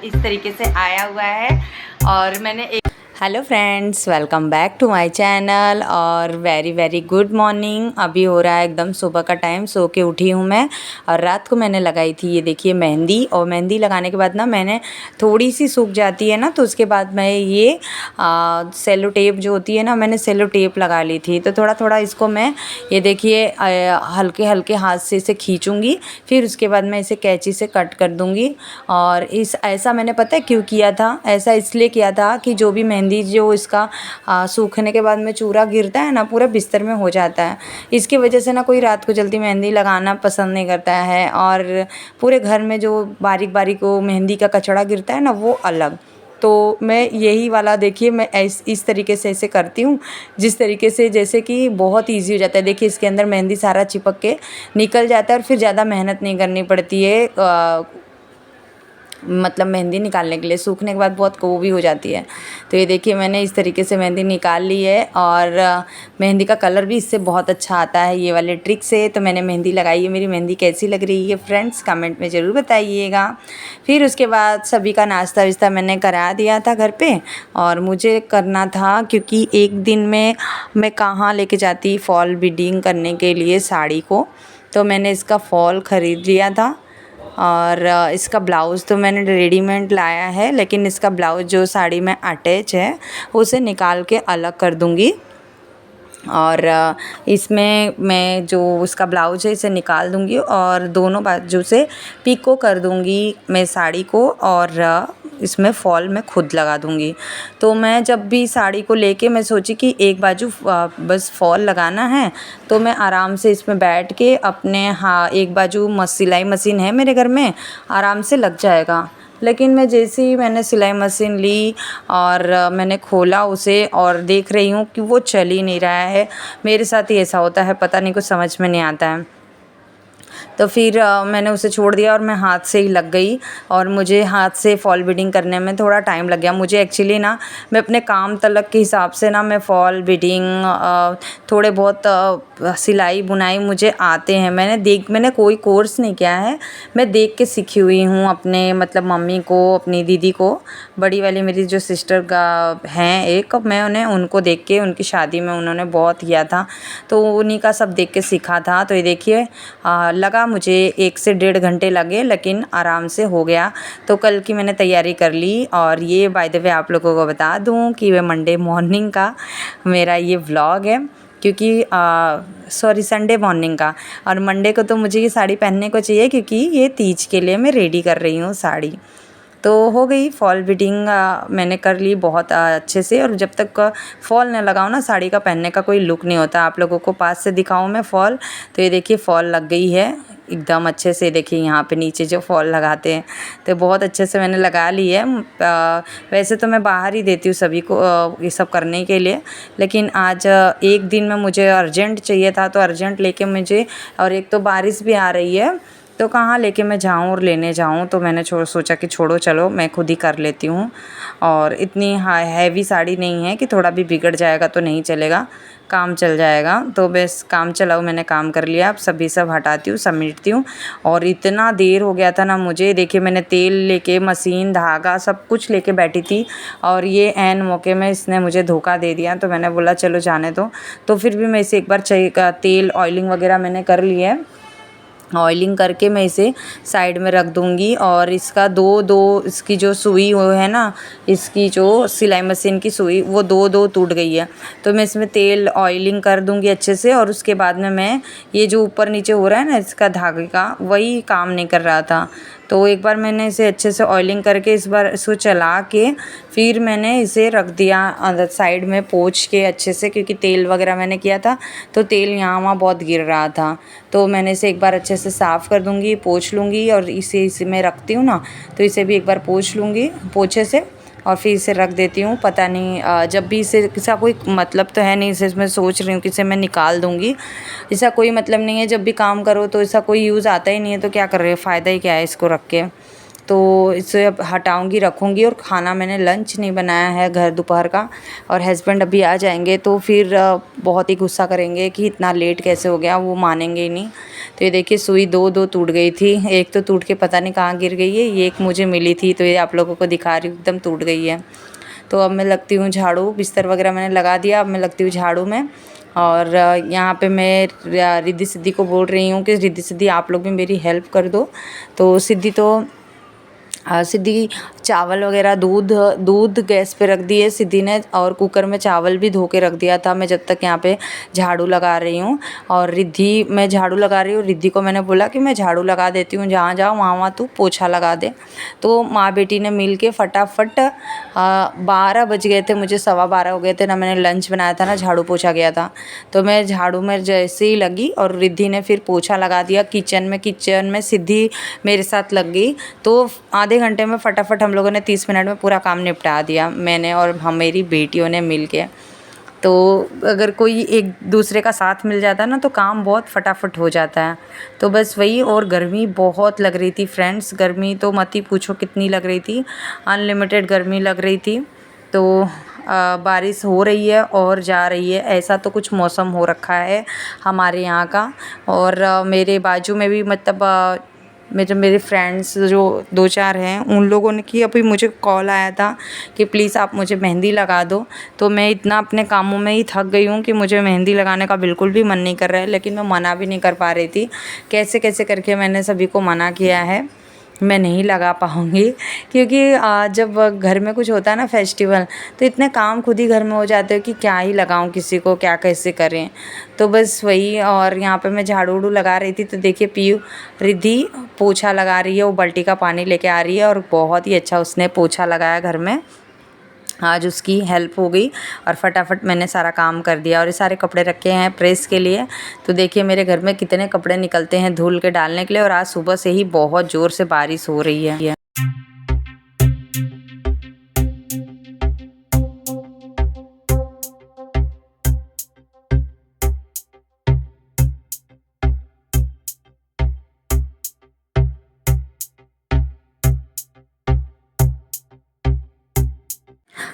इस तरीके से आया हुआ है। और मैंने एक hello friends, welcome back to my channel और वेरी वेरी गुड मॉर्निंग। अभी हो रहा है एकदम सुबह का टाइम, सो के उठी हूँ मैं। और रात को मैंने लगाई थी ये देखिए मेहंदी, और मेहंदी लगाने के बाद ना मैंने थोड़ी सी सूख जाती है ना, तो उसके बाद मैं ये सेलो टेप जो होती है ना, मैंने सेलो टेप लगा ली थी। तो थोड़ा थोड़ा इसको मैं ये देखिए हल्के हल्के हाथ से इसे खींचूँगी, फिर उसके बाद मैं इसे कैंची से कट कर दूँगी। और ऐसा मैंने पता है क्यों किया था, ऐसा इसलिए किया था कि जो भी मेहंदी जो इसका सूखने के बाद में चूरा गिरता है ना, पूरा बिस्तर में हो जाता है। इसकी वजह से ना कोई रात को जल्दी मेहंदी लगाना पसंद नहीं करता है, और पूरे घर में जो बारीक बारीक वो मेहंदी का कचड़ा गिरता है ना, वो अलग। तो मैं यही वाला देखिए मैं इस तरीके से ऐसे करती हूँ, जिस तरीके से जैसे कि बहुत इजी हो जाता है। देखिए इसके अंदर मेहंदी सारा चिपक के निकल जाता है, और फिर ज़्यादा मेहनत नहीं करनी पड़ती है मतलब मेहंदी निकालने के लिए। सूखने के बाद बहुत वो भी हो जाती है। तो ये देखिए मैंने इस तरीके से मेहंदी निकाल ली है, और मेहंदी का कलर भी इससे बहुत अच्छा आता है ये वाले ट्रिक से। तो मैंने मेहंदी लगाई है। मेरी मेहंदी कैसी लग रही है फ्रेंड्स, कमेंट में ज़रूर बताइएगा। फिर उसके बाद सभी का नाश्ता वास्ता मैंने करा दिया था घर पे, और मुझे करना था क्योंकि एक दिन में मैं कहाँ लेके जाती फॉल बीडिंग करने के लिए साड़ी को। तो मैंने इसका फॉल ख़रीद लिया था, और इसका ब्लाउज़ तो मैंने रेडीमेड लाया है, लेकिन इसका ब्लाउज़ जो साड़ी में अटैच है उसे निकाल के अलग कर दूँगी। और इसमें मैं जो उसका ब्लाउज है इसे निकाल दूँगी, और दोनों बाजू से पिको कर दूँगी मैं साड़ी को, और इसमें फॉल मैं खुद लगा दूँगी। तो मैं जब भी साड़ी को लेके मैं सोची कि एक बाजू बस फॉल लगाना है, तो मैं आराम से इसमें बैठ के अपने एक बाजू सिलाई मशीन है मेरे घर में, आराम से लग जाएगा। लेकिन मैं जैसे ही मैंने सिलाई मशीन ली और मैंने खोला उसे, और देख रही हूँ कि वो चल ही नहीं रहा है। मेरे साथ ही ऐसा होता है, पता नहीं, कुछ समझ में नहीं आता है। तो फिर मैंने उसे छोड़ दिया और मैं हाथ से ही लग गई, और मुझे हाथ से फॉल बीडिंग करने में थोड़ा टाइम लग गया। मुझे एक्चुअली ना मैं अपने काम तलक के हिसाब से ना मैं फॉल बीडिंग थोड़े बहुत सिलाई बुनाई मुझे आते हैं। मैंने कोई कोर्स नहीं किया है, मैं देख के सीखी हुई हूँ अपने मतलब मम्मी को, अपनी दीदी को, बड़ी वाली मेरी जो सिस्टर का हैं एक, मैं उनको देख के, उनकी शादी में उन्होंने बहुत किया था, तो उन्हीं का सब देख के सीखा था। तो ये देखिए लगा मुझे 1 से 1.5 घंटे लगे, लेकिन आराम से हो गया। तो कल की मैंने तैयारी कर ली। और ये बाय द वे आप लोगों को बता दूं कि वे मंडे मॉर्निंग का मेरा ये व्लॉग है, क्योंकि सॉरी संडे मॉर्निंग का। और मंडे को तो मुझे ये साड़ी पहनने को चाहिए, क्योंकि ये तीज के लिए मैं रेडी कर रही हूँ साड़ी। तो हो गई फॉल बीडिंग मैंने कर ली बहुत अच्छे से। और जब तक फॉल न लगाओ ना, साड़ी का पहनने का कोई लुक नहीं होता। आप लोगों को पास से दिखाऊं मैं फॉल, तो ये देखिए फॉल लग गई है एकदम अच्छे से। देखिए यहाँ पे नीचे जो फॉल लगाते हैं, तो बहुत अच्छे से मैंने लगा ली है। वैसे तो मैं बाहर ही देती हूँ सभी को ये सब करने के लिए, लेकिन आज एक दिन में मुझे अर्जेंट चाहिए था, तो अर्जेंट लेके मुझे, और एक तो बारिश भी आ रही है, तो कहाँ लेके मैं जाऊँ और लेने जाऊँ। तो मैंने सोचा कि छोड़ो, चलो मैं खुद ही कर लेती हूँ। और इतनी हैवी साड़ी नहीं है कि थोड़ा भी बिगड़ जाएगा तो नहीं चलेगा, काम चल जाएगा। तो बस काम चलाओ, मैंने काम कर लिया। अब सब हटाती हूँ, समेटती हूँ। और इतना देर हो गया था ना मुझे, देखिए मैंने तेल लेके, मशीन, धागा सब कुछ लेके बैठी थी, और ये ऐन मौके में इसने मुझे धोखा दे दिया। तो मैंने बोला चलो जाने दो। तो फिर भी मैं इसे एक बार तेल ऑयलिंग वगैरह मैंने कर लिया है। ऑयलिंग करके मैं इसे साइड में रख दूँगी। और इसका दो इसकी जो सुई वो है ना, इसकी जो सिलाई मशीन की सुई, वो दो टूट गई है। तो मैं इसमें तेल ऑयलिंग कर दूँगी अच्छे से, और उसके बाद में मैं ये जो ऊपर नीचे हो रहा है ना इसका धागे का, वही काम नहीं कर रहा था। तो एक बार मैंने इसे अच्छे से ऑयलिंग करके इस बार इसको चला के फिर मैंने इसे रख दिया साइड में पोंछ के अच्छे से, क्योंकि तेल वगैरह मैंने किया था तो तेल यहाँ वहाँ बहुत गिर रहा था। तो मैंने इसे एक बार अच्छे से साफ़ कर दूँगी, पोंछ लूँगी, और इसे मैं रखती हूँ ना, तो इसे भी एक बार पोंछ लूँगी पोंछे से, और फिर इसे रख देती हूँ। पता नहीं जब भी इसे, इसका कोई मतलब तो है नहीं, इसे मैं सोच रही हूँ कि इसे मैं निकाल दूँगी। इसका कोई मतलब नहीं है, जब भी काम करो तो इसका कोई यूज़ आता ही नहीं है, तो क्या कर रहे हो, फ़ायदा ही क्या है इसको रख के। तो इसे अब हटाऊँगी, रखूँगी। और खाना मैंने लंच नहीं बनाया है घर दोपहर का, और हस्बैंड अभी आ जाएंगे तो फिर बहुत ही गुस्सा करेंगे कि इतना लेट कैसे हो गया, वो मानेंगे ही नहीं। तो ये देखिए सुई दो दो टूट गई थी, एक तो टूट के पता नहीं कहाँ गिर गई है, ये एक मुझे मिली थी तो ये आप लोगों को दिखा रही हूँ, एकदम टूट गई है। तो अब मैं लगती हूँ झाड़ू, बिस्तर वगैरह मैंने लगा दिया, अब मैं लगती हूँ झाड़ू में। और यहाँ पे मैं रिद्धि सिद्धि को बोल रही हूँ कि रिद्धि सिद्धि आप लोग भी मेरी हेल्प कर दो। तो सिद्धि तो सिद्धि चावल वगैरह दूध गैस पे रख दिए सिद्धि ने, और कुकर में चावल भी धो के रख दिया था मैं जब तक यहाँ पे झाड़ू लगा रही हूँ। और रिद्धि, मैं झाड़ू लगा रही हूँ, रिद्धि को मैंने बोला कि मैं झाड़ू लगा देती हूँ, जहाँ जाओ वहाँ तू पोछा लगा दे। तो माँ बेटी ने मिल के फटाफट 12 बज गए थे, मुझे 12:15 हो गए थे ना, मैंने लंच बनाया था ना, झाड़ू पोछा गया था। तो मैं झाड़ू में जैसे ही लगी और रिद्धि ने फिर पोछा लगा दिया किचन में सिद्धि मेरे साथ लग गई। तो आधे घंटे में फटाफट हम लोगों ने 30 मिनट में पूरा काम निपटा दिया, मैंने और हम मेरी बेटियों ने मिल के। तो अगर कोई एक दूसरे का साथ मिल जाता है ना तो काम बहुत फटाफट हो जाता है। तो बस वही। और गर्मी बहुत लग रही थी फ्रेंड्स, गर्मी तो मत ही पूछो कितनी लग रही थी, अनलिमिटेड गर्मी लग रही थी। तो बारिश हो रही है और जा रही है, ऐसा तो कुछ मौसम हो रखा है हमारे यहाँ का। और मेरे बाजू में भी मतलब मेरे फ्रेंड्स जो 2-4 हैं उन लोगों ने की, अभी मुझे कॉल आया था कि प्लीज़ आप मुझे मेहंदी लगा दो। तो मैं इतना अपने कामों में ही थक गई हूँ कि मुझे मेहंदी लगाने का बिल्कुल भी मन नहीं कर रहा है, लेकिन मैं मना भी नहीं कर पा रही थी। कैसे कैसे करके मैंने सभी को मना किया है, मैं नहीं लगा पाऊँगी। क्योंकि जब घर में कुछ होता है ना फेस्टिवल, तो इतने काम खुद ही घर में हो जाते हो कि क्या ही लगाऊँ किसी को, क्या कैसे करें। तो बस वही। और यहाँ पे मैं झाड़ू उड़ू लगा रही थी तो देखिए पीयू रिद्धि पोछा लगा रही है, वो बाल्टी का पानी लेके आ रही है और बहुत ही अच्छा उसने पोछा लगाया घर में। आज उसकी हेल्प हो गई और फटाफट मैंने सारा काम कर दिया। और ये सारे कपड़े रखे हैं प्रेस के लिए। तो देखिए मेरे घर में कितने कपड़े निकलते हैं धुल के डालने के लिए, और आज सुबह से ही बहुत ज़ोर से बारिश हो रही है।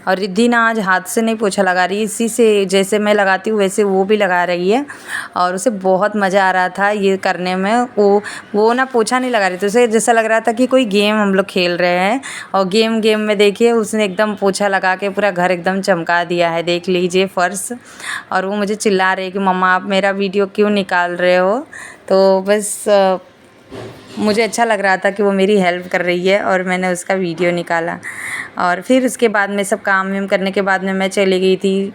और रिद्धि ना आज हाथ से नहीं पोछा लगा रही है, इसी से जैसे मैं लगाती हूँ वैसे वो भी लगा रही है। और उसे बहुत मज़ा आ रहा था ये करने में। वो ना पोछा नहीं लगा रही थी, उसे जैसा लग रहा था कि कोई गेम हम लोग खेल रहे हैं। और गेम में देखिए उसने एकदम पोछा लगा के पूरा घर एकदम चमका दिया है, देख लीजिए फर्श। और वो मुझे चिल्ला रही है कि मम्मा आप मेरा वीडियो क्यों निकाल रहे हो। तो बस मुझे अच्छा लग रहा था कि वो मेरी हेल्प कर रही है और मैंने उसका वीडियो निकाला। और फिर उसके बाद में सब काम वाम करने के बाद में मैं चली गई थी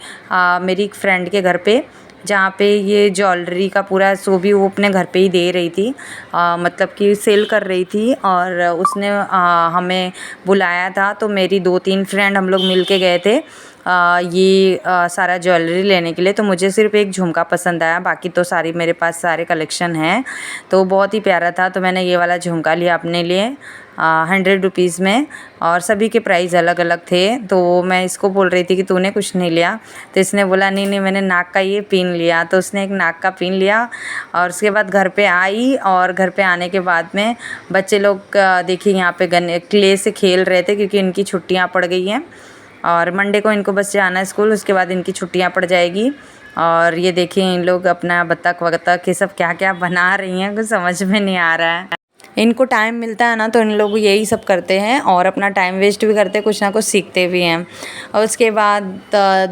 मेरी एक फ्रेंड के घर पे, जहाँ पे ये ज्वेलरी का पूरा शो भी वो अपने घर पे ही दे रही थी, मतलब कि सेल कर रही थी। और उसने हमें बुलाया था, तो मेरी 2-3 फ्रेंड हम लोग मिल के गए थे ये सारा ज्वेलरी लेने के लिए। तो मुझे सिर्फ एक झुमका पसंद आया, बाकी तो सारी मेरे पास सारे कलेक्शन हैं। तो बहुत ही प्यारा था, तो मैंने ये वाला झुमका लिया अपने लिए 100 रुपीज़ में। और सभी के प्राइस अलग अलग थे। तो मैं इसको बोल रही थी कि तूने कुछ नहीं लिया, तो इसने बोला नहीं नहीं मैंने नाक का ये पिन लिया। तो उसने एक नाक का पिन लिया। और उसके बाद घर पे आई, और घर पे आने के बाद में बच्चे लोग देखिए यहाँ पे क्ले से खेल रहे थे, क्योंकि इनकी छुट्टियाँ पड़ गई हैं और मंडे को इनको बस जाना है स्कूल, उसके बाद इनकी छुट्टियाँ पड़ जाएगी। और ये देखिए इन लोग अपना बत्तख वत्तख ये सब क्या क्या बना रही हैं, कुछ समझ में नहीं आ रहा है। इनको टाइम मिलता है ना तो इन लोग यही सब करते हैं और अपना टाइम वेस्ट भी करते हैं, कुछ ना कुछ सीखते भी हैं। और उसके बाद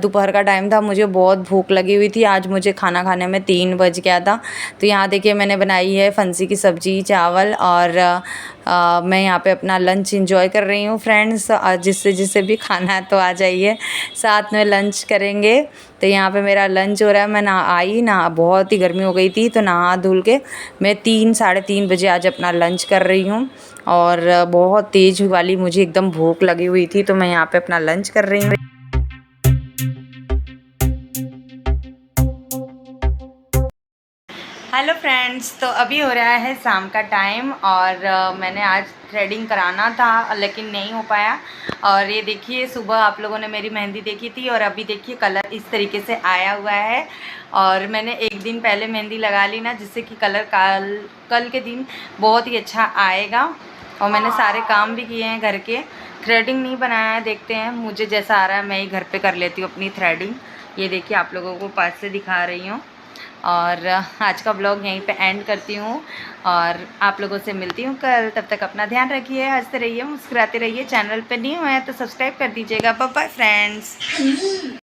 दोपहर का टाइम था, मुझे बहुत भूख लगी हुई थी। आज मुझे खाना खाने में 3 बज गया था। तो यहाँ देखिए मैंने बनाई है फंसी की सब्ज़ी, चावल, और मैं यहाँ पे अपना लंच एंजॉय कर रही हूँ फ्रेंड्स। जिससे भी खाना है तो आ जाइए, साथ में लंच करेंगे। तो यहाँ पे मेरा लंच हो रहा है। मैं ना बहुत ही गर्मी हो गई थी, तो नहा धुल के मैं 3-3:30 बजे आज अपना लंच कर रही हूँ। और बहुत तेज़ वाली मुझे एकदम भूख लगी हुई थी, तो मैं यहाँ पे अपना लंच कर रही हूँ। हेलो फ्रेंड्स, तो अभी हो रहा है शाम का टाइम और मैंने आज थ्रेडिंग कराना था लेकिन नहीं हो पाया। और ये देखिए सुबह आप लोगों ने मेरी मेहंदी देखी थी और अभी देखिए कलर इस तरीके से आया हुआ है। और मैंने एक दिन पहले मेहंदी लगा ली ना, जिससे कि कलर कल के दिन बहुत ही अच्छा आएगा। और मैंने सारे काम भी किए हैं घर के। थ्रेडिंग नहीं बनाया है, देखते हैं मुझे जैसा आ रहा है मैं ही घर पे कर लेती हूँ अपनी थ्रेडिंग। ये देखिए आप लोगों को पास से दिखा रही हूँ। और आज का ब्लॉग यहीं पे एंड करती हूँ और आप लोगों से मिलती हूँ कल। तब तक अपना ध्यान रखिए, हंसते रहिए, मुस्कुराते रहिए। चैनल पे न्यू है तो सब्सक्राइब कर दीजिएगा। Bye bye friends.